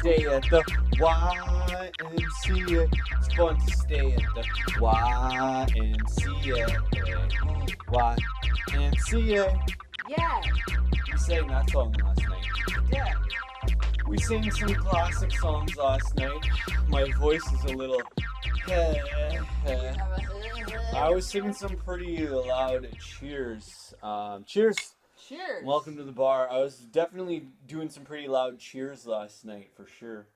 stay at the YMCA. It's fun to stay at the YMCA. YMCA. Yeah. We sang that song last night. Yeah. We sang some classic songs last night. My voice is a little. I was singing some pretty loud cheers. Cheers. Cheers. Welcome to the bar. I was definitely doing some pretty loud cheers last night, for sure.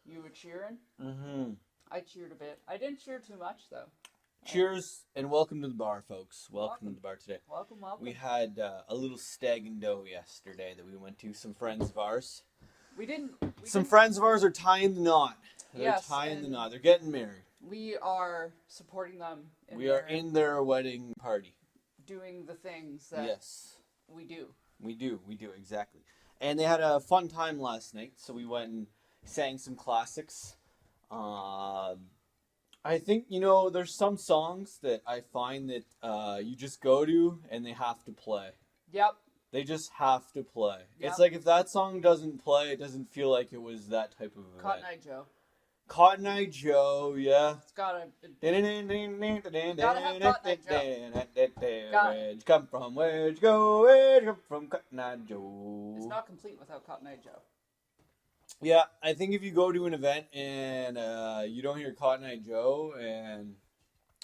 You were cheering? Mm-hmm. I cheered a bit. I didn't cheer too much, though. Cheers and welcome to the bar, folks. Welcome to the bar today. Welcome. We had a little stag and dough yesterday that we went to. Some friends of ours. Some friends of ours are tying the knot. They're tying the knot. They're getting married. We are supporting them. We are in their wedding party. Doing the things that we do. We do, exactly. And they had a fun time last night, so we went and sang some classics. I think, there's some songs that I find that you just go to and they have to play. Yep. They just have to play. Yep. It's like if that song doesn't play, it doesn't feel like it was that type of event. Cotton Eye Joe. Cotton Eye Joe, yeah. It's gotta have Cotton Eye Joe. Where'd you come from? Where'd you go? Where'd you come from? Cotton Eye Joe. It's not complete without Cotton Eye Joe. Yeah, I think if you go to an event and you don't hear Cotton Eye Joe, and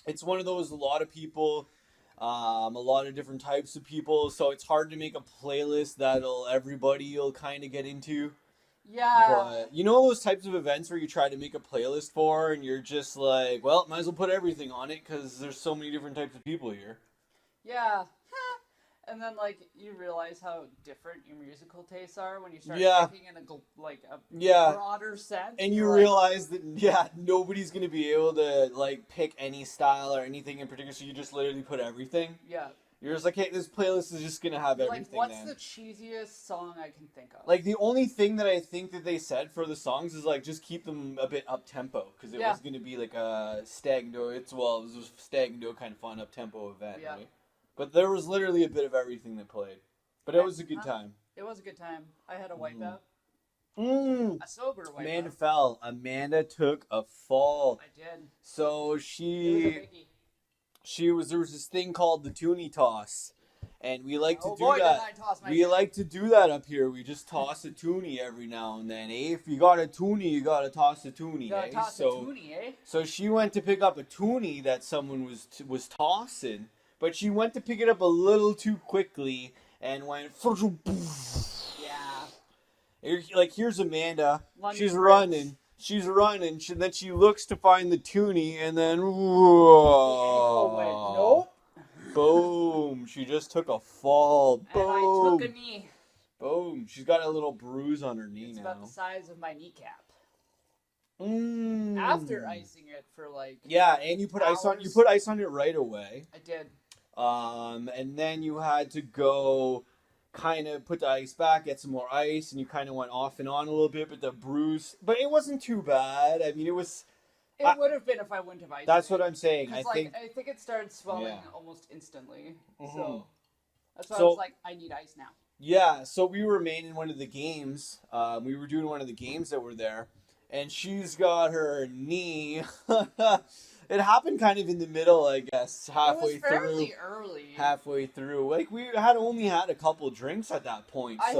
it's one of those, a lot of people, a lot of different types of people, so it's hard to make a playlist that'll everybody will kind of get into. Yeah. But those types of events where you try to make a playlist for, and you're just like, well, might as well put everything on it because there's so many different types of people here. Yeah. And then, you realize how different your musical tastes are when you start thinking in a broader sense. And you realize that, nobody's going to be able to, pick any style or anything in particular, so you just literally put everything. Yeah. You're just like, hey, this playlist is just going to have everything. What's the cheesiest song I can think of? The only thing that I think that they said for the songs is, just keep them a bit up-tempo, because it was going to be, a stag and dough. It was a stag and dough kind of fun up-tempo event, right? But there was literally a bit of everything that played. But it was a good time. It was a good time. I had a wipeout. A sober wipeout. Amanda fell. Amanda took a fall. I did. So there was this thing called the toonie toss. And we like to do that. We like to do that up here. We just toss a toonie every now and then, eh? If you got a toonie, you gotta toss a toonie, eh? So she went to pick up a toonie that someone was tossing. But she went to pick it up a little too quickly and went. Yeah. Here's Amanda. She's running. Then she looks to find the toonie, and then. Nope. Boom. She just took a fall. Boom. And I took a knee. Boom. She's got a little bruise on her knee now. It's about the size of my kneecap. After icing it for and you put ice on. You put ice on it right away. I did. And then you had to go kind of put the ice back, get some more ice, and you kind of went off and on a little bit, but the bruise, but it wasn't too bad. I mean, it was. It would have been if I wouldn't have iced. That's what I'm saying. I think it started swelling almost instantly. Mm-hmm. So that's why I was like, I need ice now. Yeah. So we were in one of the games. We were doing one of the games that were there. And she's got her knee. It happened kind of in the middle, I guess, halfway through. It was fairly early. Halfway through. We had only had a couple drinks at that point. I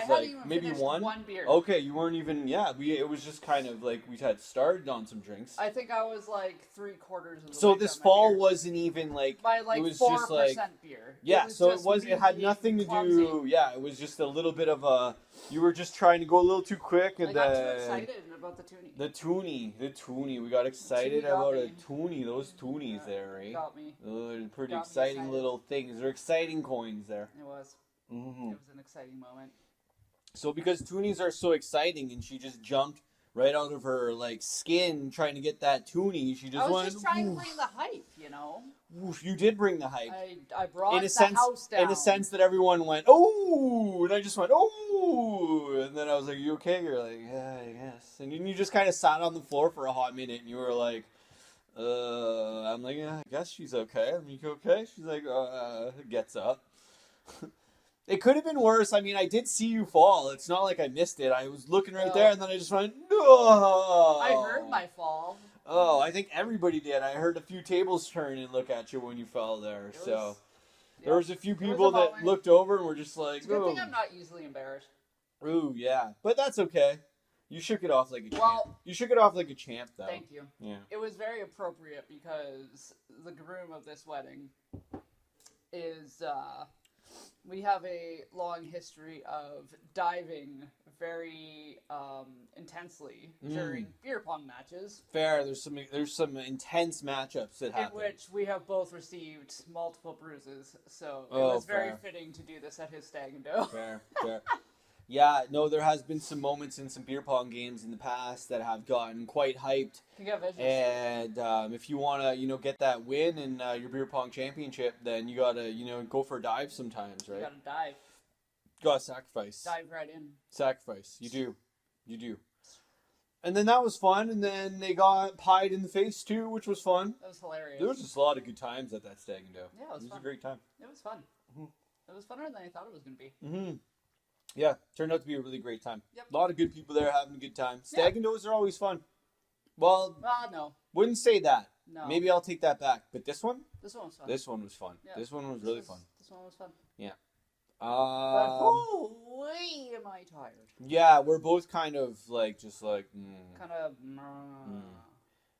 had maybe one beer. Okay, you weren't even, it was just kind of we had started on some drinks. I think I was 3/4 of the way. So this fall wasn't even by it was 4% just beer. Yeah, it had nothing to do. Yeah, it was just a little bit of a. You were just trying to go a little too quick, and I got too excited about the toonie. The toonie. We got excited about a toonie. Those toonies there, right? Got me. They're pretty exciting little things. They're exciting coins there. It was. Mm-hmm. It was an exciting moment. So because toonies are so exciting, and she just jumped right out of her skin trying to get that toonie. She just went. I was just trying to bring the hype, Woof, you did bring the hype. I brought the house down. In a sense that everyone went, oh, and I just went, oh, and then I was like, you okay? You're like, yeah, I guess. And then you just kind of sat on the floor for a hot minute, and you were like, I'm like, yeah, I guess she's okay. I'm like, okay? She's like, gets up. It could have been worse. I mean, I did see you fall. It's not like I missed it. I was looking right there, and then I just went, no. I heard my fall. Oh, I think everybody did. I heard a few tables turn and look at you when you fell there. There was a few people that looked over and were just like, it's a good thing I'm not easily embarrassed. Ooh, yeah. But that's okay. You shook it off like a champ. You shook it off like a champ, though. Thank you. Yeah. It was very appropriate because the groom of this wedding is, we have a long history of diving very intensely during beer pong matches. Fair. There's some intense matchups that happen. In which we have both received multiple bruises, so it was very fitting to do this at his stag and do. Fair. Yeah, no, there has been some moments in some beer pong games in the past that have gotten quite hyped. And if you want to, get that win in your beer pong championship, then you got to, go for a dive sometimes, right? You got to dive. You got to sacrifice. Dive right in. Sacrifice. You do. And then that was fun, and then they got pied in the face, too, which was fun. That was hilarious. There was just a lot of good times at that stag and do. Yeah, it was a great time. It was fun. It was funner than I thought it was going to be. Mm-hmm. Yeah, turned out to be a really great time. Yep. A lot of good people there having a good time. Stag and does are always fun. Well, no. Wouldn't say that. No. Maybe I'll take that back. But this one? This one was fun. This one was fun. Yeah. This one was really fun. This one was fun. Yeah. But holy, am I tired? Yeah, we're both kind of Kind of.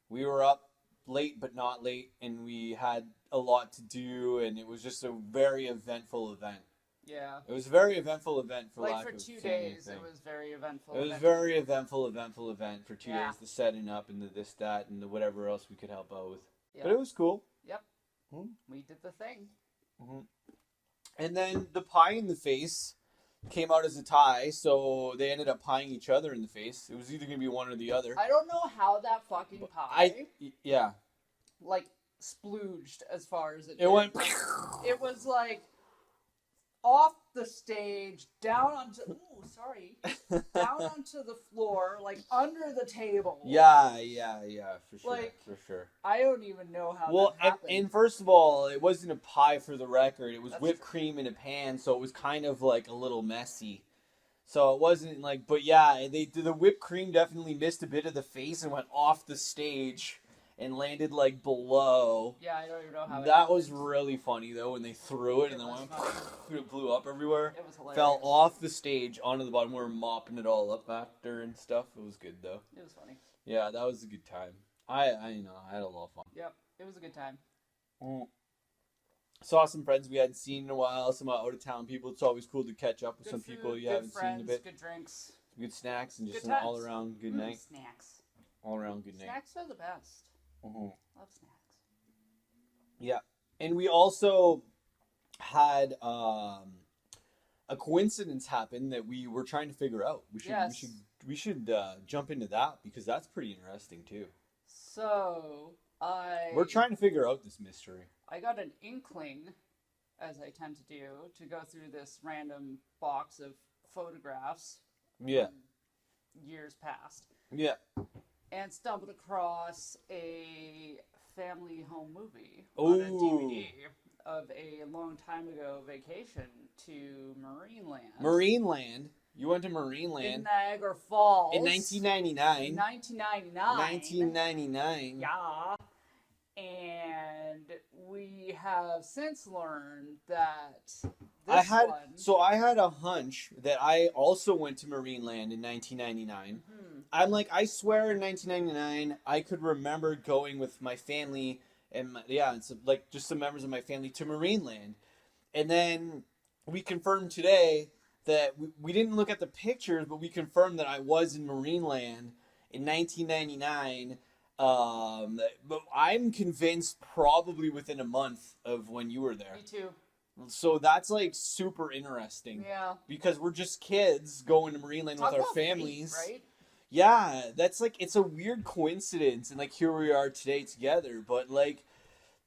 We were up late but not late, and we had a lot to do, and it was just a very eventful event. Yeah. It was a very eventful event for lack of for 2 days, it was very eventful. It was a very eventful event for 2 days. The setting up and the this, that, and the whatever else we could help out with. Yep. But it was cool. Yep. We did the thing. And then the pie in the face came out as a tie, so they ended up pieing each other in the face. It was either going to be one or the other. I don't know how that fucking pie... splooged as far as it did. It went... It was off the stage, down onto the floor, under the table. Yeah, for sure. I don't even know how that happened. And first of all, it wasn't a pie for the record. It was whipped cream in a pan, so it was kind of a little messy. So it wasn't but yeah, the whipped cream definitely missed a bit of the face and went off the stage and landed below. Yeah, I don't even know how that was really funny though when they threw it and then it blew up everywhere. It was hilarious. Fell off the stage onto the bottom. We were mopping it all up after and stuff. It was good though. It was funny. Yeah, that was a good time. I had a lot of fun. Yep, it was a good time. Saw some friends we hadn't seen in a while. Some out of town people. It's always cool to catch up with some people you haven't seen in a bit. Good drinks, good snacks, and just an all around good night. Snacks. All around good night. Snacks are the best. Love snacks. Yeah, and we also had a coincidence happen that we were trying to figure out. We should jump into that because that's pretty interesting too. So we're trying to figure out this mystery. I got an inkling, as I tend to do, to go through this random box of photographs. Yeah. Years past. Yeah. And stumbled across a family home movie on a DVD of a long time ago vacation to MarineLand. MarineLand? You went to MarineLand? In Niagara Falls. In 1999. 1999. Yeah. And we have since learned that I had a hunch that I also went to MarineLand in 1999. I'm I swear in 1999 I could remember going with my family and just some members of my family to MarineLand. And then we confirmed today that we didn't look at the pictures, but we confirmed that I was in MarineLand in 1999. But I'm convinced probably within a month of when you were there. Me too. So that's super interesting. Yeah. Because we're just kids going to MarineLand with our families. Fate, right? Yeah, that's it's a weird coincidence, and here we are today together. But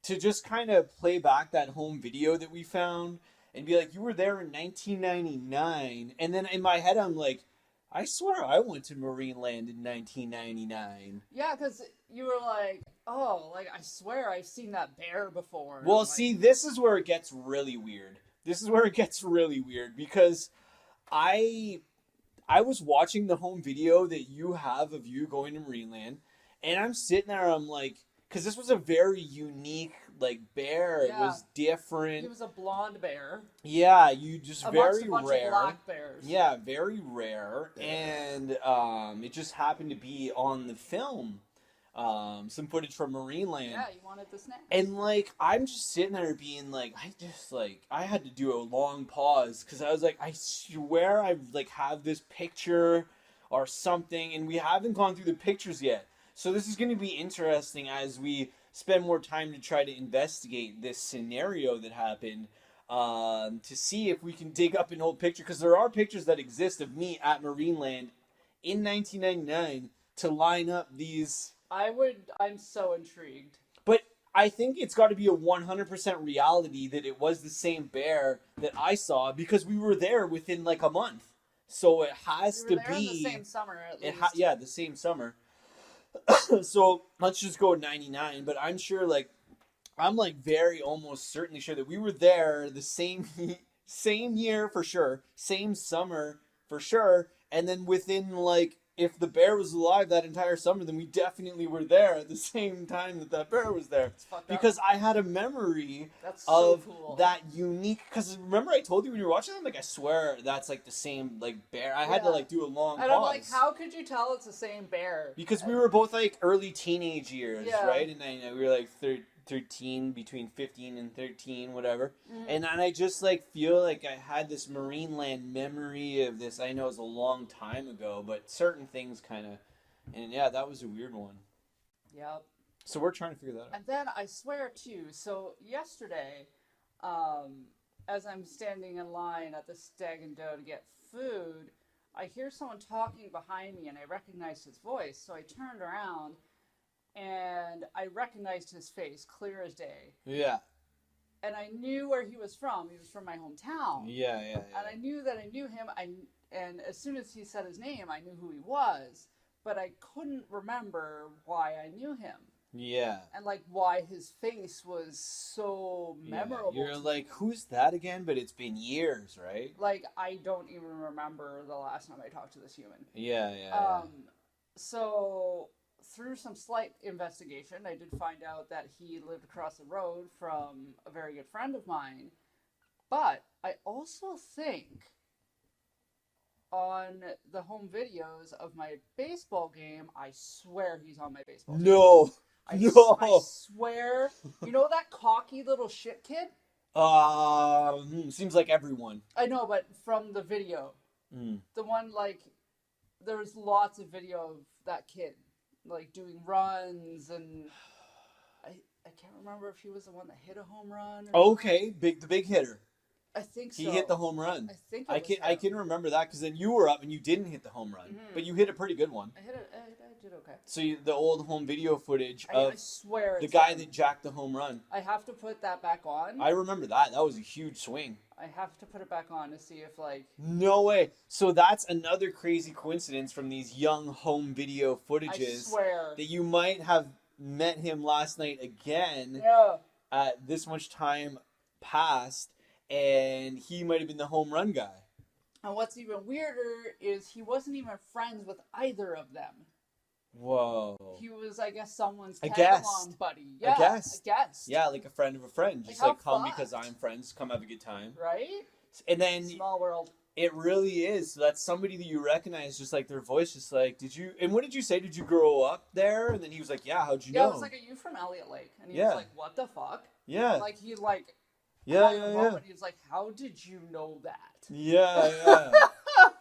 to just kind of play back that home video that we found and be you were there in 1999, and then in my head I'm I swear I went to MarineLand in 1999. Yeah, because you were I swear I've seen that bear before. Well, see, this is where it gets really weird. This is where it gets really weird because I was watching the home video that you have of you going to MarineLand, and I'm sitting there, I'm like, because this was a very unique, like, bear. Yeah. It was different. He was a blonde bear. Yeah, you just Amongst very a bunch rare. of black bears. Yeah, very rare, and it just happened to be on the film. Some footage from MarineLand. Yeah, you wanted the snack. And, like, I'm just sitting there being like, I had to do a long pause because I was like, I swear I, like, have this picture or something, and we haven't gone through the pictures yet. So this is going to be interesting as we spend more time to try to investigate this scenario that happened, to see if we can dig up an old picture, because there are pictures that exist of me at MarineLand in 1999 to line up these... I'm so intrigued. But I think it's got to be a 100% reality that it was the same bear that I saw, because we were there within like a month. So it has to be in the same summer at least. Yeah, the same summer. So let's just go 99. But I'm sure, like, I'm like very almost certainly sure that we were there the same year for sure, same summer for sure, and then within, like, if the bear was alive that entire summer, then we definitely were there at the same time that bear was there. Because I had a memory of that unique... Because remember I told you when you were watching them, like, I swear that's, like, the same, like, bear. I had to, like, do a long pause. And I'm like, how could you tell it's the same bear? Because we were both, like, early teenage years, right? And we were, like, 13, between 15 and 13, whatever. Mm-hmm. And I just, like, feel like I had this MarineLand memory of this. I know it was a long time ago, but certain things kind of... And, yeah, that was a weird one. Yep. So we're trying to figure that out. And then I swear, too, so yesterday, as I'm standing in line at the Stag and Doe to get food, I hear someone talking behind me, and I recognize his voice. So I turned around, and I recognized his face clear as day. Yeah. And I knew where he was from. He was from my hometown. Yeah. And I knew that I knew him. And as soon as he said his name, I knew who he was. But I couldn't remember why I knew him. Yeah. And, like, why his face was so memorable. You're like, who's that again? But it's been years, right? Like, I don't even remember the last time I talked to this human. Yeah. So... through some slight investigation, I did find out that he lived across the road from a very good friend of mine. But I also think on the home videos of my baseball game, I swear he's on my baseball team. No. I swear. You know that cocky little shit kid? Seems like everyone. I know, but from the video. The one, like, there was lots of video of that kid. Like, doing runs, and I can't remember if he was the one that hit a home run. Okay, the big hitter. I think so. He hit the home run. I think I can remember that, because then you were up and you didn't hit the home run, but you hit a pretty good one. I hit it. I did okay. So the old home video footage of I swear the guy that jacked the home run. I have to put that back on. I remember that. That was a huge swing. I have to put it back on to see if, like... No way. So that's another crazy coincidence from these young home video footages. I swear. That you might have met him last night again. Yeah. At this much time passed, and he might have been the home run guy. And what's even weirder is he wasn't even friends with either of them. Whoa. He was, I guess, someone's tag-along buddy. Yeah, a guest. Yeah, like a friend of a friend. Just like come because I'm friends, come have a good time. Right? And then... Small world. It really is. So that's somebody that you recognize, just like their voice, just like, did you... And what did you say? Did you grow up there? And then he was like, yeah, how'd you know? Yeah, I was like, are you from Elliott Lake? And he was like, what the fuck? Yeah. And, like, he, like... Yeah. He was like, how did you know that? Yeah.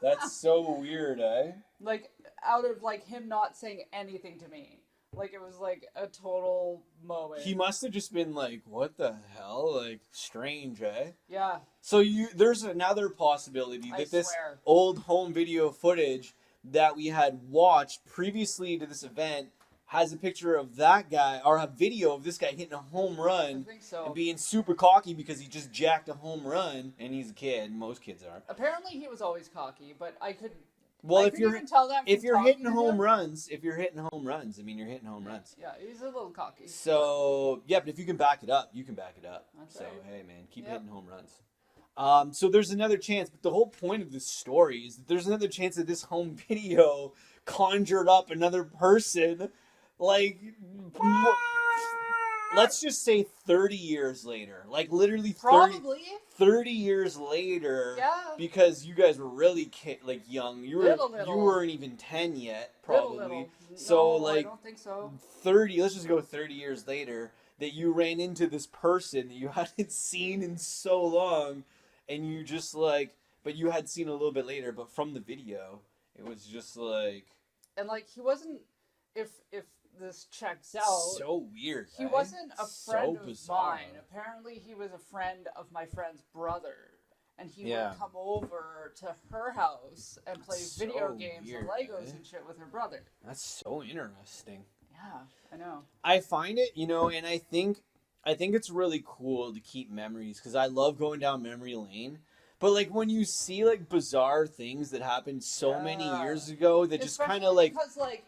That's so weird, eh? Like, out of, like, him not saying anything to me. Like, it was, like, a total moment. He must have just been like, what the hell? Like, strange, eh? Yeah. So there's another possibility that this old home video footage that we had watched previously to this event has a picture of that guy, or a video of this guy hitting a home run. I think so. And being super cocky because he just jacked a home run, and he's a kid. Most kids are. Apparently he was always cocky, but I could... Well, if you're hitting home runs, I mean, you're hitting home runs. Yeah, he's a little cocky. So, yeah, but if you can back it up, you can back it up. That's so, right. hey, man, keep hitting home runs. So there's another chance, but the whole point of this story is that there's another chance that this home video conjured up another person, like, let's just say 30 years later. Like, literally 30 years later. Yeah. Because you guys were really, young. You weren't even 10 yet, probably. Little. So, no, I don't think so. 30, let's just go 30 years later, that you ran into this person that you hadn't seen in so long, and you just, but you had seen a little bit later, but from the video, it was just, And, he wasn't, if this checks out... So weird, He wasn't a friend of mine. Apparently, he was a friend of my friend's brother. And he would come over to her house and play video games and Legos and shit with her brother. That's so interesting. Yeah, I know. I find it, and I think it's really cool to keep memories, because I love going down memory lane. But, when you see, bizarre things that happened so many years ago that just kind of,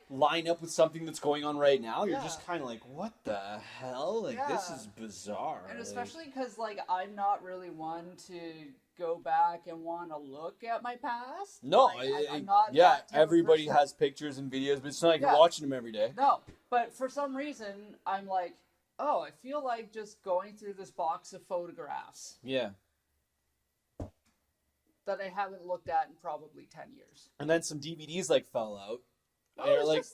line up with something that's going on right now, you're just kind of like, what the hell? This is bizarre. And especially because, I'm not really one to go back and want to look at my past. No, I'm not that type everybody of person. has pictures and videos, but it's not like you're watching them every day. No, but for some reason, I'm like, oh, I feel like just going through this box of photographs. Yeah. That I haven't looked at in probably 10 years. And then some DVDs fell out.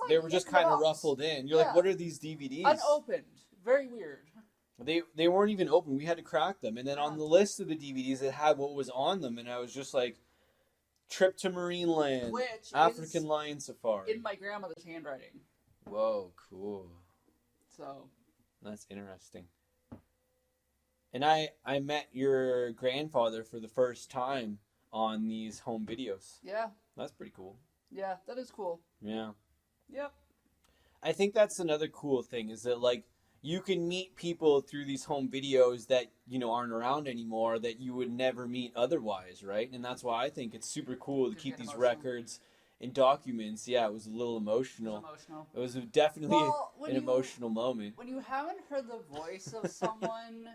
They were just kind of ruffled in. You're like, what are these DVDs? Unopened. Very weird. They weren't even open. We had to crack them. And then on the list of the DVDs, it had what was on them. And I was just like, Trip to MarineLand, African Lion Safari. In my grandmother's handwriting. Whoa, cool. So. That's interesting. And I met your grandfather for the first time on these home videos. Yeah. That's pretty cool. Yeah, that is cool. Yeah. Yep. I think that's another cool thing, is that, you can meet people through these home videos that, aren't around anymore, that you would never meet otherwise, right? And that's why I think it's super cool to keep these records and documents. Yeah, it was a little emotional. It was definitely an emotional moment. When you haven't heard the voice of someone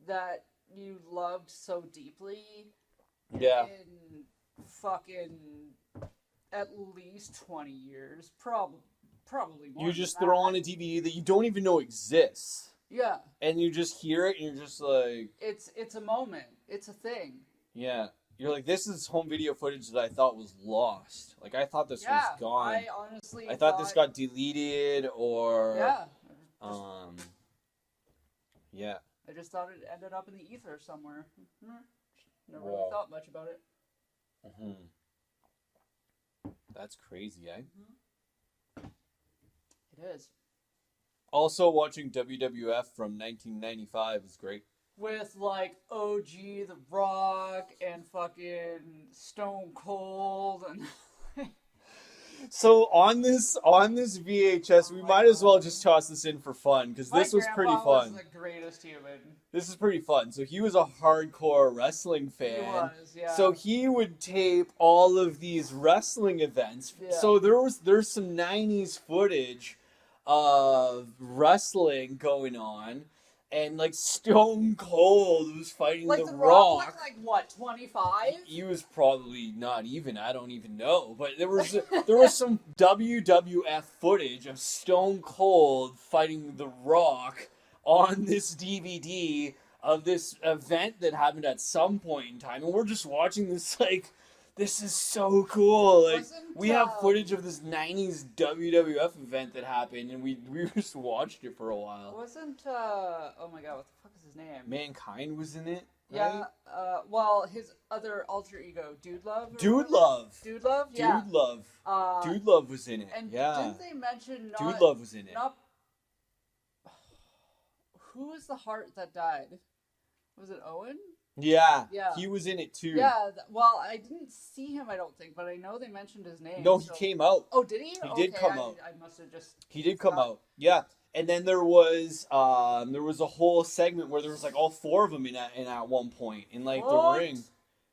that you loved so deeply in fucking at least 20 years, probably more. You just throw on a DVD that you don't even know exists. Yeah. And you just hear it, and you're just like... It's a moment. It's a thing. Yeah. You're like, this is home video footage that I thought was lost. I thought this was gone. I honestly thought this got deleted, or... Yeah. Yeah. I just thought it ended up in the ether somewhere. Never really thought much about it. Mm-hmm. That's crazy, eh? It is. Also, watching WWF from 1995 is great. With, OG The Rock and fucking Stone Cold and... So on this VHS, we might as well just toss this in for fun, because this was pretty fun. Was the greatest human. This is pretty fun. So he was a hardcore wrestling fan. He was, yeah. So he would tape all of these wrestling events. Yeah. So there's some 90s footage of wrestling going on. And, Stone Cold was fighting The Rock. Was, what, 25? He was probably not even. I don't even know. But there was some WWF footage of Stone Cold fighting The Rock on this DVD of this event that happened at some point in time. And we're just watching this, this is so cool. We have footage of this 90s WWF event that happened, and we just watched it for a while. Wasn't, oh my god, what the fuck is his name? Mankind was in it, right? Yeah, well, his other alter ego, Dude Love? Dude Love, yeah. Dude Love. Dude Love was in it, and yeah. didn't they mention Dude Love was in it. Who was the heart that died? Was it Owen? Yeah, he was in it too. Yeah, well, I didn't see him, I don't think, but I know they mentioned his name. No, he came out. Oh, did he? He did come out. I must have just... He did come out, yeah. And then there was a whole segment where there was all four of them in at one point in the ring.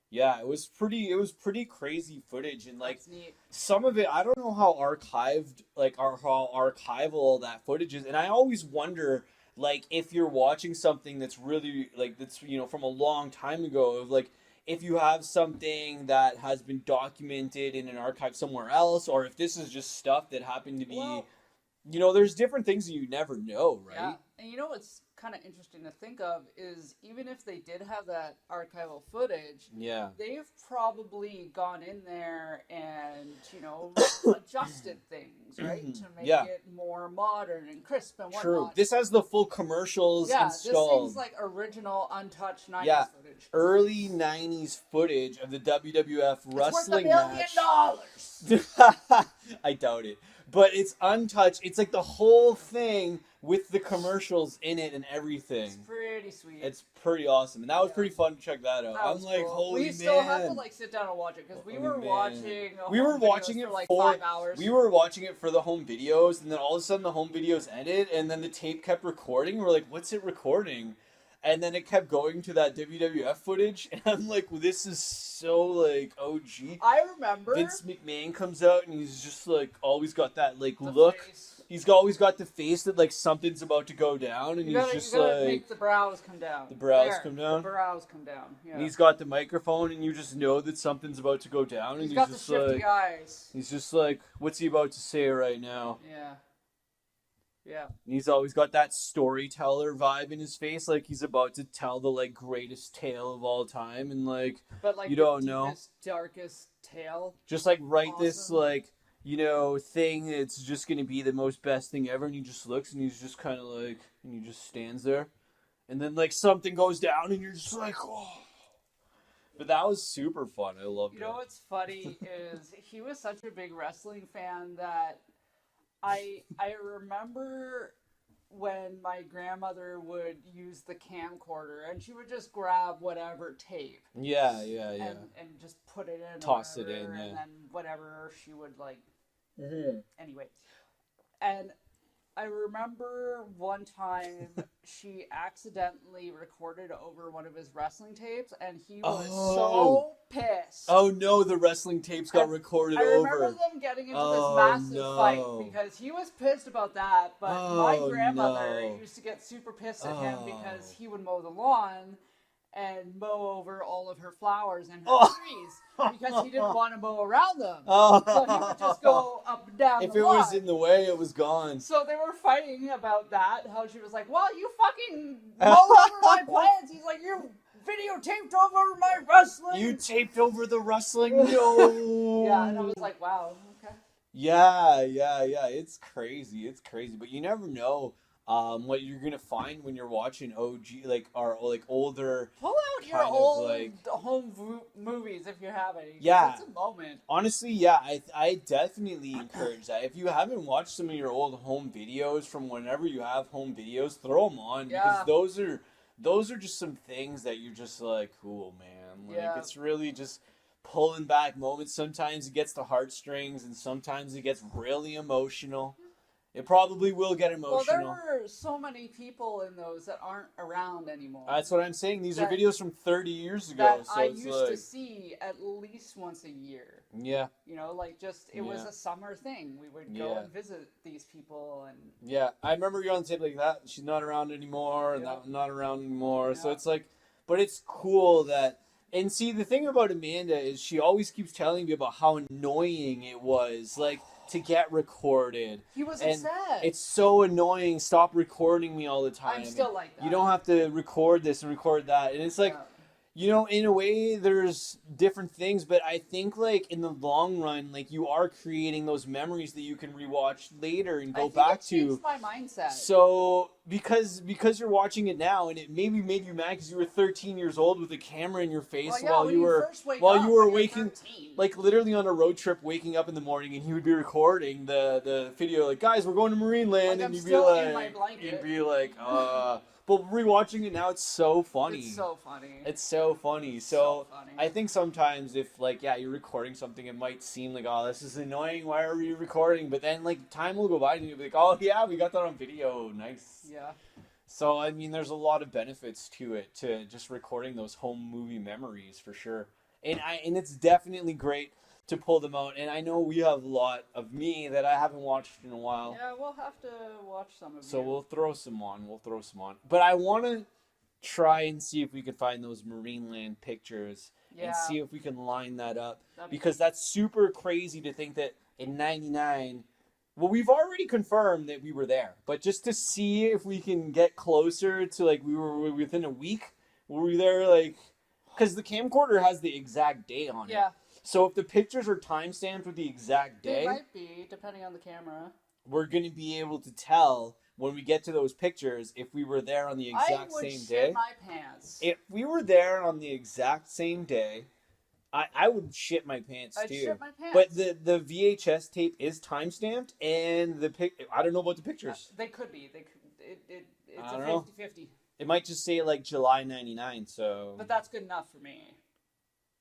Yeah, it was pretty crazy footage, and some of it, I don't know how archived how archival all that footage is, and I always wonder like if you're watching something that's really like that's from a long time ago, of like if you have something that has been documented in an archive somewhere else, or if this is just stuff that happened to be, there's different things that you never know, right? Yeah, and what's kind of interesting to think of is even if they did have that archival footage, they've probably gone in there and adjusted things, right, to make it more modern and crisp and whatnot. True. This has the full commercials installed. This thing's like original, untouched 90s footage. Early 90s footage of the WWF wrestling match. It's worth $1 billion! I doubt it. But it's untouched. It's like the whole thing with the commercials in it and everything. It's pretty sweet. It's pretty awesome. And that was pretty fun to check that out. I'm like, cool. holy man. We still have to sit down and watch it because we were watching it for 5 hours. We were watching it for the home videos, and then all of a sudden the home videos ended, and then the tape kept recording. We're like, what's it recording? And then it kept going to that WWF footage, and I'm like, well, this is so, like, OG. I remember. Vince McMahon comes out, and he's just, like, always got that, like, look. Face. He's always got the face that, like, something's about to go down, and you gotta make the brows come down. The brows come down? The brows come down, yeah. And he's got the microphone, and you just know that something's about to go down, and he's got just, the shifty eyes. He's just like, what's he about to say right now? Yeah. Yeah. And he's always got that storyteller vibe in his face, like he's about to tell the like greatest tale of all time, and like, but like you don't know, deepest, darkest tale. Just like write this like thing. It's just gonna be the most best thing ever, and he just looks, and he's just kind of like, and he just stands there, and then like something goes down, and you're just like, oh. But that was super fun. I loved it. You know what's funny is he was such a big wrestling fan that. I remember when my grandmother would use the camcorder and she would just grab whatever tape. Yeah. And just put it in. Toss it in, And then whatever she would like. Mm-hmm. Anyway. And I remember one time she accidentally recorded over one of his wrestling tapes, and he was so pissed. Oh no, the wrestling tapes got recorded over. I remember them getting into this massive fight because he was pissed about that, but my grandmother used to get super pissed at him because he would mow the lawn and mow over all of her flowers and her trees because he didn't want to mow around them. So he would just go up and down If the it lawn. was in the way, it was gone. So they were fighting about that, how she was like, well, you fucking mowed over my plants. He's like, you videotaped over my wrestling. You taped over the wrestling? No. Yeah, and I was like, wow, okay. Yeah. It's crazy. But you never know what you're gonna find when you're watching OG, like our like older. Pull out your old home movies if you have any. Yeah, it's a moment. Honestly, yeah, I definitely encourage that. If you haven't watched some of your old home videos from whenever you have home videos, throw them on because those are just some things that you're just like, cool, man. Like it's really just pulling back moments. Sometimes it gets the heartstrings, and sometimes it gets really emotional. It probably will get emotional. Well, there were so many people in those that aren't around anymore. That's what I'm saying. These are videos from 30 years ago. That so I used to see at least once a year. Yeah. It was a summer thing. We would go and visit these people. And yeah, I remember you on the tape like that. She's not around anymore, and that not around anymore. Yeah. So it's like, but it's cool that. And see, the thing about Amanda is she always keeps telling me about how annoying it was, like, to get recorded. He was upset. It's so annoying. Stop recording me all the time. I'm still like that. You don't have to record this and record that. And it's like, in a way, there's different things, but I think, like, in the long run, like, you are creating those memories that you can rewatch later and go back to. I think it changed my mindset. So, because you're watching it now, and it maybe made you mad because you were 13 years old with a camera in your face while you were waking, like, literally on a road trip, waking up in the morning, and he would be recording the video, like, guys, we're going to MarineLand, and you'd be like, But rewatching it now, it's so funny. It's so funny. So I think sometimes if, like, you're recording something, it might seem like, oh, this is annoying. Why are we recording? But then, like, time will go by and you'll be like, oh, yeah, we got that on video. Nice. Yeah. So, I mean, there's a lot of benefits to it, to just recording those home movie memories for sure. and it's definitely great to pull them out. And I know we have a lot of me that I haven't watched in a while. Yeah, we'll have to watch some of So you. we'll throw some on. But I want to try and see if we can find those MarineLand pictures and see if we can line that up. Because that's super crazy to think that in 99, well, we've already confirmed that we were there. But just to see if we can get closer to, like, we were within a week. Were we there, like... Because the camcorder has the exact date on it. Yeah. So if the pictures are timestamped with the exact day... They might be, depending on the camera. We're going to be able to tell when we get to those pictures if we were there on the exact same day. I would shit my pants. If we were there on the exact same day, I would shit my pants too. I'd shit my pants. But the VHS tape is timestamped, and I don't know about the pictures. They could be. It's I a don't know. 50-50. It might just say like July 99, so... But that's good enough for me.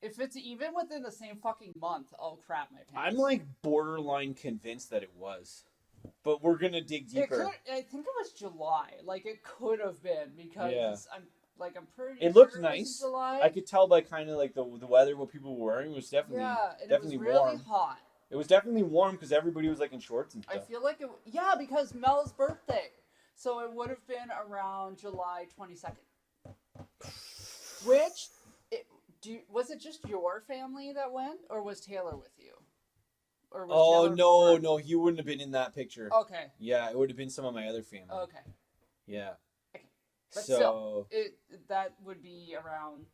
If it's even within the same fucking month, I'll crap my pants. I'm like borderline convinced that it was. But we're going to dig deeper. I think it was July. Like, it could have been, because I'm pretty It looked sure nice. It was July. I could tell by kind of like the weather, what people were wearing. It was definitely it was really warm. hot. It was definitely warm because everybody was like in shorts and stuff. I feel like because Mel's birthday. So it would have been around July 22nd. Which, was it just your family that went, or was Taylor with you? Or was Taylor no, he wouldn't have been in that picture. Okay. Yeah, it would have been some of my other family. Okay. Yeah. Okay. But still, that would be around...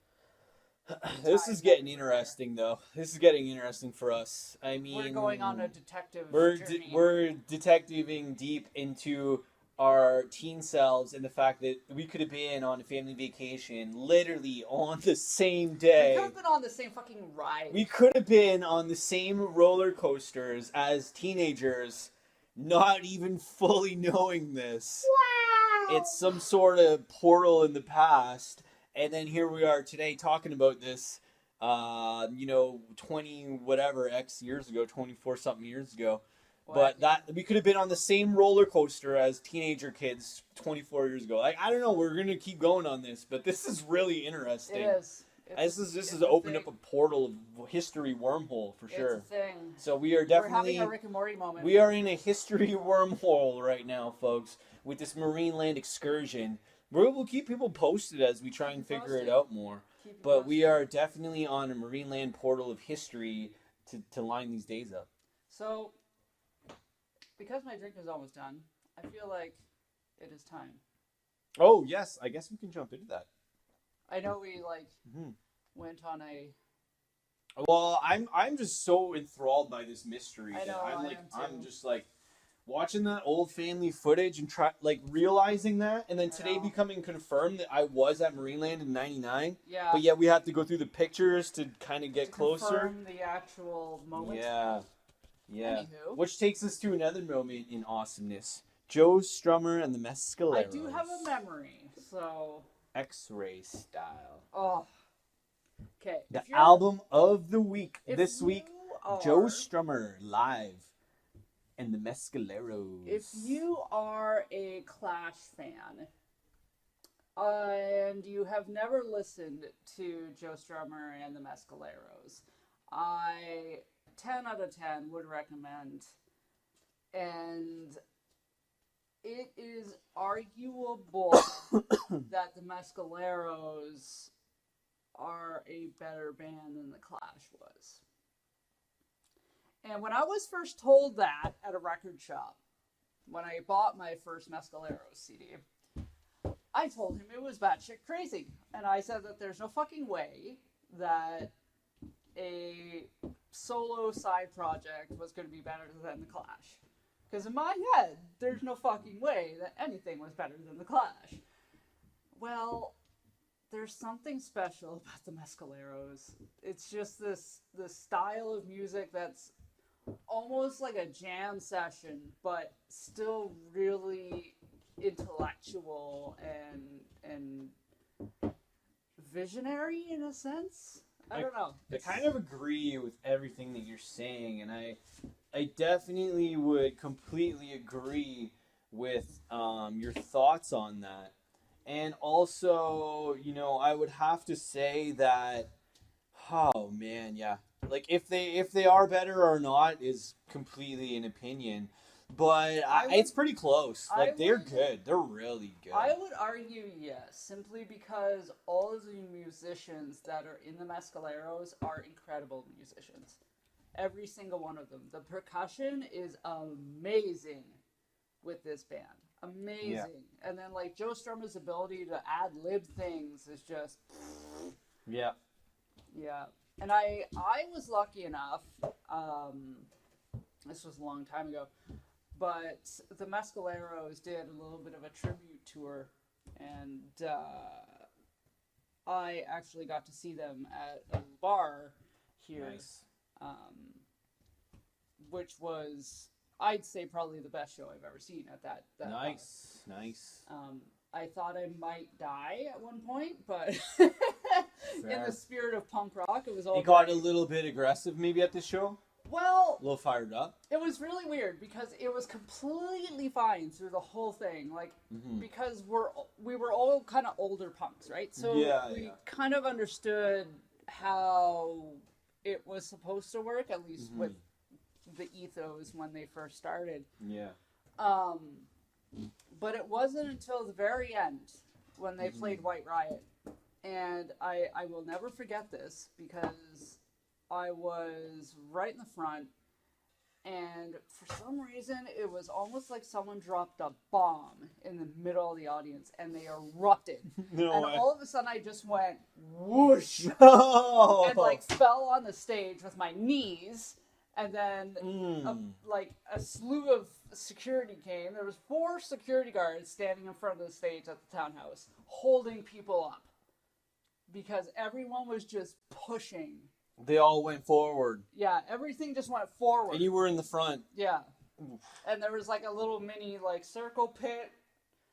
This is getting interesting, though. This is getting interesting for us. I mean... We're going on a detective journey. We're detectiving deep into our teen selves and the fact that we could have been on a family vacation literally on the same day. We could have been on the same fucking ride. We could have been on the same roller coasters as teenagers, not even fully knowing this. Wow! It's some sort of portal in the past, and then here we are today talking about this, 20 whatever X years ago, 24 something years ago. But that we could have been on the same roller coaster as teenager kids 24 years ago. Like, I don't know. We're gonna keep going on this, but this is really interesting. It is. This has opened up a portal of history wormhole for sure. It's a thing. So we are definitely We're having a Rick and Morty moment. We are in a history wormhole right now, folks, with this MarineLand excursion. We'll keep people posted as we try and figure it out more. But we are definitely on a MarineLand portal of history to line these days up. So, because my drink is almost done, I feel like it is time. Oh, yes. I guess we can jump into that. I know we, went on a... Well, I'm just so enthralled by this mystery. I know, I'm just, watching that old family footage and realizing that, and then today becoming confirmed that I was at MarineLand in 99. Yeah. But yet we have to go through the pictures to kind of get closer. Confirm the actual moment. Yeah. Yeah. Anywho. Which takes us to another moment in awesomeness. Joe Strummer and the Mescaleros. I do have a memory, so... X-ray style. Oh. Okay. The album of the week. This week, Joe Strummer live and the Mescaleros. If you are a Clash fan and you have never listened to Joe Strummer and the Mescaleros, I 10 out of 10 would recommend, and it is arguable that the Mescaleros are a better band than the Clash was. And when I was first told that at a record shop, when I bought my first Mescaleros CD, I told him it was batshit crazy. And I said that there's no fucking way that a solo side project was going to be better than the Clash. Because in my head, there's no fucking way that anything was better than the Clash. Well, there's something special about the Mescaleros. It's just this style of music that's almost like a jam session, but still really intellectual and visionary in a sense. I don't know. I kind of agree with everything that you're saying, and I definitely would completely agree with your thoughts on that. And also, I would have to say that Oh man, yeah. Like if they are better or not is completely an opinion, but it's pretty close. Like they're good. They're really good. I would argue yes, simply because all of the musicians that are in the Mescaleros are incredible musicians. Every single one of them. The percussion is amazing with this band. Amazing. Yeah. And then like Joe Strummer's ability to ad lib things is just yeah. Yeah. And I was lucky enough, this was a long time ago, but the Mescaleros did a little bit of a tribute tour, and I actually got to see them at a bar here, nice. Which was, I'd say, probably the best show I've ever seen at that nice, bar. Nice. I thought I might die at one point, but in the spirit of punk rock, it was all. It got a little bit aggressive, maybe at this show. Well, a little fired up. It was really weird because it was completely fine through the whole thing, like because we were all kind of older punks, right? So we kind of understood how it was supposed to work, at least with the ethos when they first started. Yeah. But it wasn't until the very end when they played White Riot. And I will never forget this because I was right in the front, and for some reason it was almost like someone dropped a bomb in the middle of the audience and they erupted. All of a sudden I just went whoosh and like fell on the stage with my knees. And then, a slew of security came. There was 4 security guards standing in front of the stage at the townhouse, holding people up, because everyone was just pushing. They all went forward. Yeah, everything just went forward. And you were in the front. Yeah. Oof. And there was like a little mini circle pit.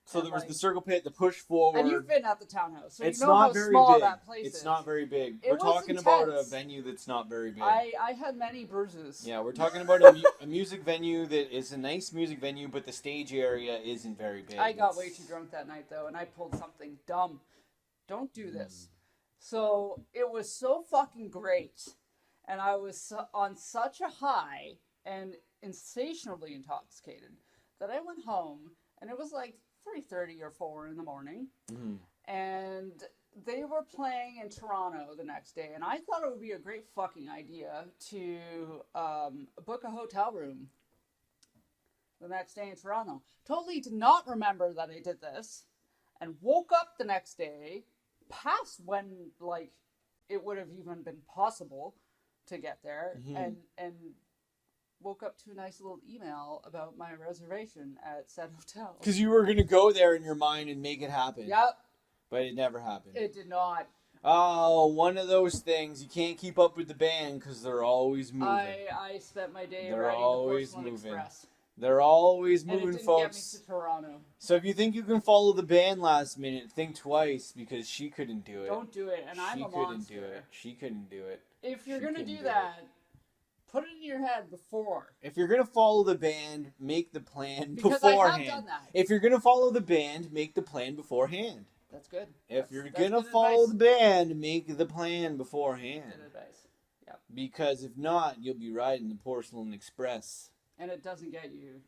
So there was the circle pit, the push forward. And you've been at the townhouse, so it's you know not how very small big. that place is. It's not very big. We're talking about a venue that's not very big. I had many bruises. Yeah, we're talking about a music venue that is a nice music venue, but the stage area isn't very big. I got way too drunk that night, though, and I pulled something dumb. Don't do this. So it was so fucking great, and I was on such a high and insatiably intoxicated that I went home, and it was like 3:30 or 4 in the morning, and they were playing in Toronto the next day, and I thought it would be a great fucking idea to book a hotel room the next day in Toronto. Totally did not remember that I did this, and woke up the next day, past when it would have even been possible to get there, and woke up to a nice little email about my reservation at said hotel. Because you were going to go there in your mind and make it happen. Yep. But it never happened. It did not. Oh, one of those things. You can't keep up with the band because they're always moving. I spent my day riding the Porcelain Express. They're always moving, and it didn't folks. Get me to Toronto. So if you think you can follow the band last minute, think twice because she couldn't do it. Don't do it, and I'm a monster. She couldn't do it. If you're going to do that, put it in your head before. If you're going to follow the band, make the plan beforehand. I have done that. If you're going to follow the band, make the plan beforehand. That's good. If you're going to follow the band, make the plan beforehand. Good advice. Yep. Because if not, you'll be riding the Porcelain Express. And it doesn't get you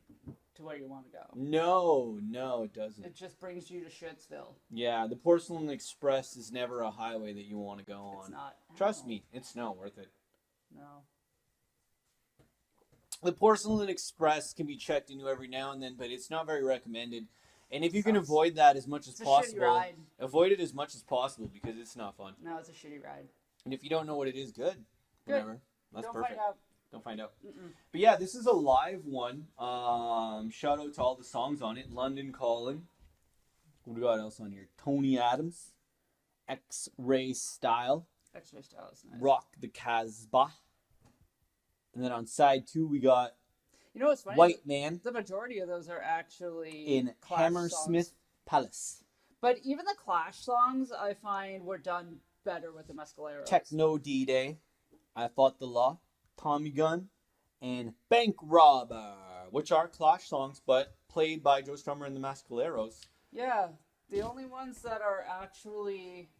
to where you want to go. No, it doesn't. It just brings you to Shitsville. Yeah, the Porcelain Express is never a highway that you want to go on. It's not. Trust me, it's not worth it. No. The Porcelain Express can be checked into every now and then, but it's not very recommended. And if you can avoid that as much as possible, avoid it as much as possible because it's not fun. No, it's a shitty ride. And if you don't know what it is, good. Whatever. That's perfect. Don't find out. But yeah, this is a live one. Shout out to all the songs on it. London Calling. What do we got else on here? Tony Adams. X-Ray Style. X-Ray Style is nice. Rock the Casbah. And then on side 2 we got what's funny? White Man. The majority of those are actually in Hammersmith Palace. But even the Clash songs I find were done better with the Mescaleros. Techno D-Day. I Fought the Law. Tommy Gun, and Bank Robber, which are Clash songs, but played by Joe Strummer and the Mescaleros. Yeah, the only ones that are actually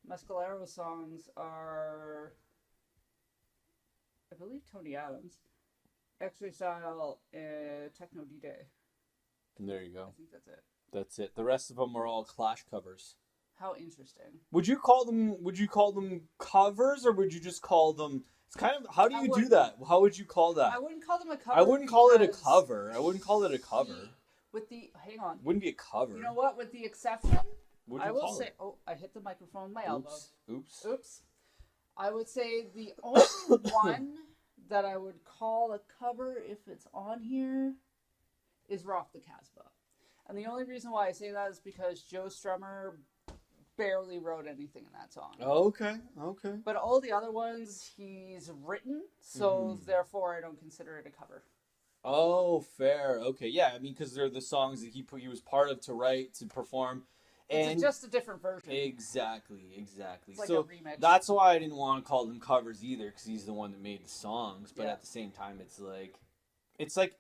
Mescalero songs are, I believe, Tony Adams, Extra-Style, and Techno D-Day. And there you go. I think that's it. That's it. The rest of them are all Clash covers. How interesting. Would you call them covers, or would you just call them? It's kind of, how do you do that? How would you call that? I wouldn't call them a cover. I wouldn't call it a cover. Hang on. Wouldn't be a cover. You know what? With the exception, I will say. Oh, I hit the microphone with my elbow. Oops. I would say the only one that I would call a cover, if it's on here, is Rock the Casbah. And the only reason why I say that is because Joe Strummer barely wrote anything in that song. Okay. But all the other ones he's written, so therefore I don't consider it a cover. Oh, fair. Okay, yeah. I mean, because they're the songs that he was part of to write, to perform. It's just a different version. Exactly. It's like so a remix. That's why I didn't want to call them covers either, because he's the one that made the songs. But at the same time, it's like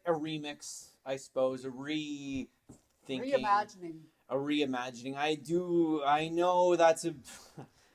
a remix, I suppose, a reimagining. A reimagining. I know that's a.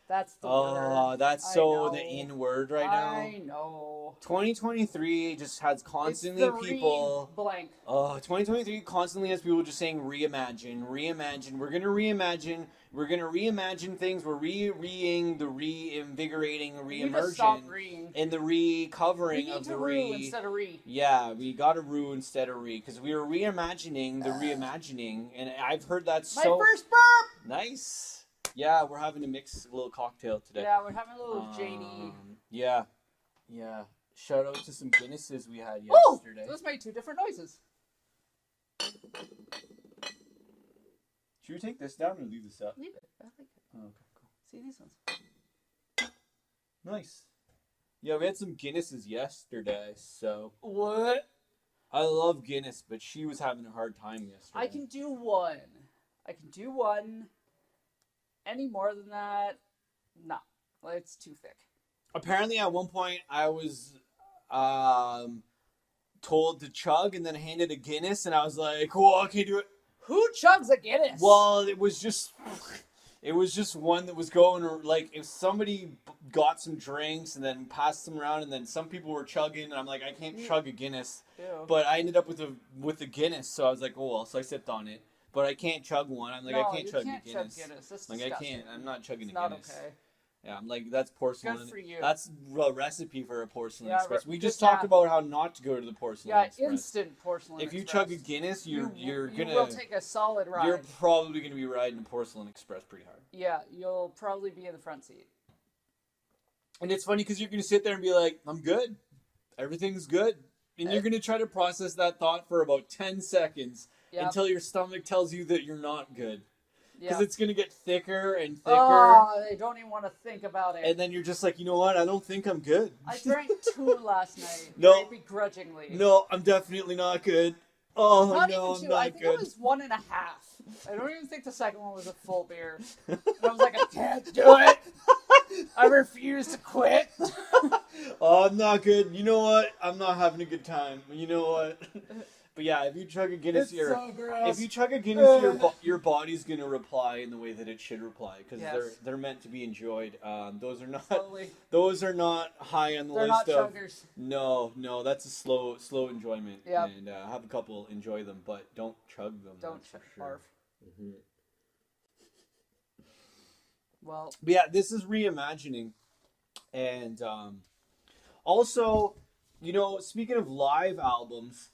That's the word. That's so the in word right now. I know. 2023 just has constantly people. Blank. 2023 constantly has people just saying reimagine. We're gonna reimagine. We're gonna reimagine things. We're re-ing the reinvigorating, re-immersion, and the recovering of the re. Instead of re. Yeah, we got a ru instead of re, because we were reimagining the reimagining, and I've heard that My first burp. Nice. Yeah, we're having to mix a little cocktail today. Yeah, we're having a little JD. Yeah. Shout out to some Guinnesses we had yesterday. Those made two different noises. Should we take this down or leave this up? Leave it. I like it. Oh, okay, cool. See these ones. Nice. Yeah, we had some Guinnesses yesterday, so. What? I love Guinness, but she was having a hard time yesterday. I can do one. Any more than that, no. It's too thick. Apparently, at one point, I was told to chug and then handed a Guinness, and I was like, "Whoa, I can't do it." Who chugs a Guinness? Well, it was just one that was going, or like if somebody got some drinks and then passed them around, and then some people were chugging, and I'm like, I can't chug a Guinness. Ew. But I ended up with a Guinness, so I was like, oh well, so I sipped on it. But I can't chug one. I'm like, I can't chug a Guinness. That's like, disgusting. I can't. I'm not chugging a Not Guinness. Okay. Yeah, I'm like, that's porcelain. Good for you. That's a recipe for a porcelain express. We just just talked about how not to go to the porcelain express. Yeah, instant porcelain If you express. chug a Guinness, you're gonna. You will take a solid ride. You're probably gonna be riding a porcelain express pretty hard. Yeah, you'll probably be in the front seat. And it's funny because you're gonna sit there and be like, I'm good. Everything's good. And you're gonna try to process that thought for about 10 seconds. Yep. Until your stomach tells you that you're not good. Because it's going to get thicker and thicker. Oh, I don't even want to think about it. And then you're just like, you know what? I don't think I'm good. I drank 2 last night. No. Very begrudgingly. No, I'm definitely not good. Oh, not no, even 2. I'm not I think good. it was 1.5. I don't even think the second one was a full beer. And I was like, I can't do it. I refuse to quit. Oh, I'm not good. You know what? I'm not having a good time. You know what? But yeah, if you chug a Guinness, your body's gonna reply in the way that it should reply, because they're meant to be enjoyed. Those are not high on the list. They're not chuggers. No, that's a slow enjoyment. Yeah. And have a couple, enjoy them, but don't chug them. Don't chug barf. Mm-hmm. Well. But yeah, this is reimagining, and also, speaking of live albums.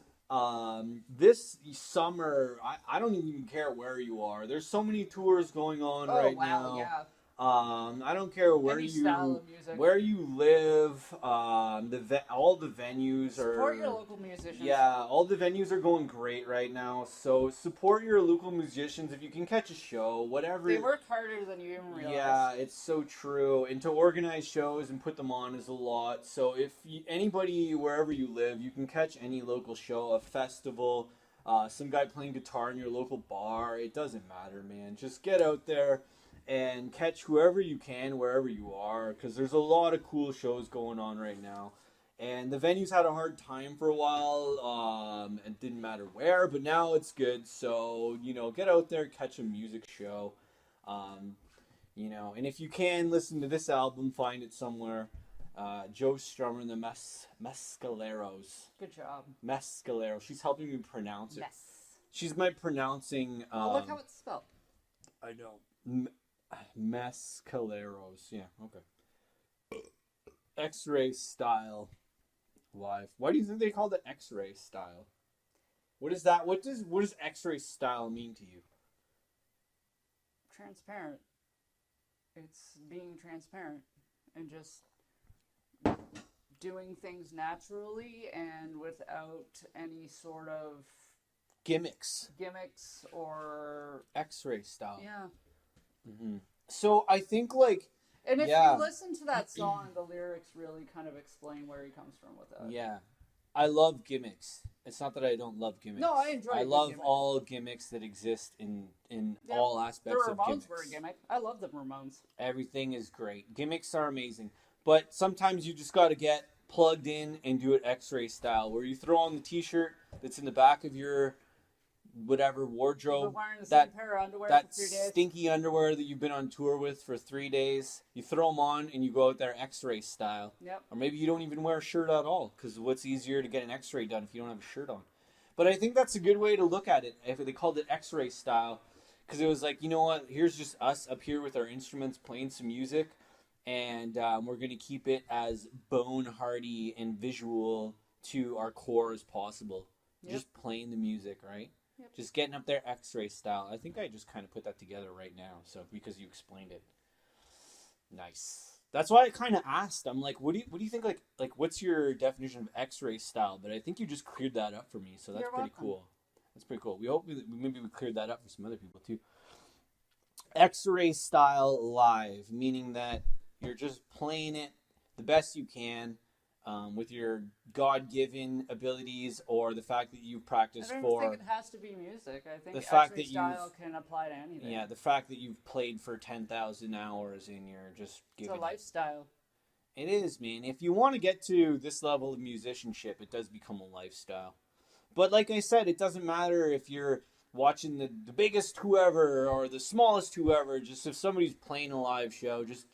This summer, I don't even care where you are. There's so many tours going on now. Yeah. I don't care where you live. All the venues support your local musicians. Yeah, all the venues are going great right now. So support your local musicians if you can catch a show, whatever. They work harder than you even realize. Yeah, it's so true. And to organize shows and put them on is a lot. So if anybody, wherever you live, you can catch any local show, a festival, some guy playing guitar in your local bar. It doesn't matter, man. Just get out there and catch whoever you can, wherever you are, because there's a lot of cool shows going on right now. And the venues had a hard time for a while. It didn't matter where, but now it's good. So, get out there, catch a music show. You know, and if you can listen to this album, find it somewhere. Joe Strummer and the Mescaleros. Good job. Mescalero. She's helping me pronounce it. Yes. She's my pronouncing. Oh, look how it's spelled. I know. Mescaleros. Yeah. Okay. X-ray style live. Why do you think they called it X-ray style? What is that? What does X-ray style mean to you? Transparent. It's being transparent and just doing things naturally and without any sort of gimmicks or X-ray style. Yeah. Mm-hmm. So I think like, and if you listen to that song, the lyrics really kind of explain where he comes from with that. Yeah, I love gimmicks. It's not that I don't love gimmicks. No, I enjoy. I love all gimmicks that exist in all aspects of gimmicks. The Ramones were a gimmick. I love the Ramones. Everything is great. Gimmicks are amazing, but sometimes you just got to get plugged in and do it X-ray style, where you throw on the T-shirt that's in the back of your whatever wardrobe, that pair of underwear that for 3 days. stinky underwear that you've been on tour with for 3 days. You throw them on and you go out there X-ray style. Yep. Or maybe you don't even wear a shirt at all, because what's easier to get an X-ray done if you don't have a shirt on? But I think that's a good way to look at it. If they called it X-ray style, because it was like, you know what? Here's just us up here with our instruments playing some music, and we're gonna keep it as bone hardy and visual to our core as possible. Yep. Just playing the music, right? Yep. Just getting up there X-ray style. I think I just kind of put that together right now. So because you explained it, nice. That's why I kind of asked. I'm like, what do you think? Like what's your definition of X-ray style? But I think you just cleared that up for me. So that's pretty cool. That's pretty cool. We hope maybe we cleared that up for some other people too. X-ray style live, meaning that you're just playing it the best you can. With your God-given abilities or the fact that you've practiced for... I don't think it has to be music. I think the fact that style can apply to anything. Yeah, the fact that you've played for 10,000 hours and you're just giving... It's a lifestyle. It is, man. If you want to get to this level of musicianship, it does become a lifestyle. But like I said, it doesn't matter if you're watching the biggest whoever or the smallest whoever. Just if somebody's playing a live show, just,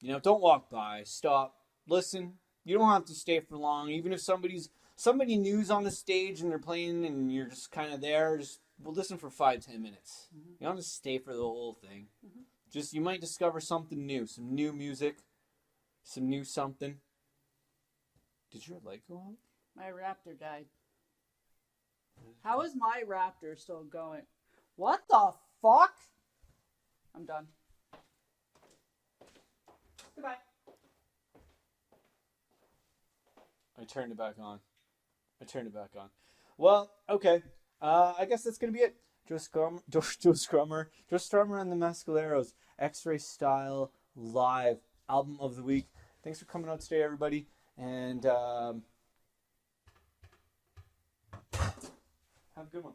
don't walk by. Stop. Listen. You don't have to stay for long. Even if somebody new's on the stage and they're playing and you're just kind of there, we'll listen for 5-10 minutes. Mm-hmm. You don't have to stay for the whole thing. Mm-hmm. You might discover something new, some new music, some new something. Did your light go on? My Raptor died. How is my Raptor still going? What the fuck? I'm done. Goodbye. I turned it back on. Well, okay. I guess that's going to be it. Joe Strummer and the Mescaleros. X-Ray Style Live Album of the Week. Thanks for coming out today, everybody. And have a good one.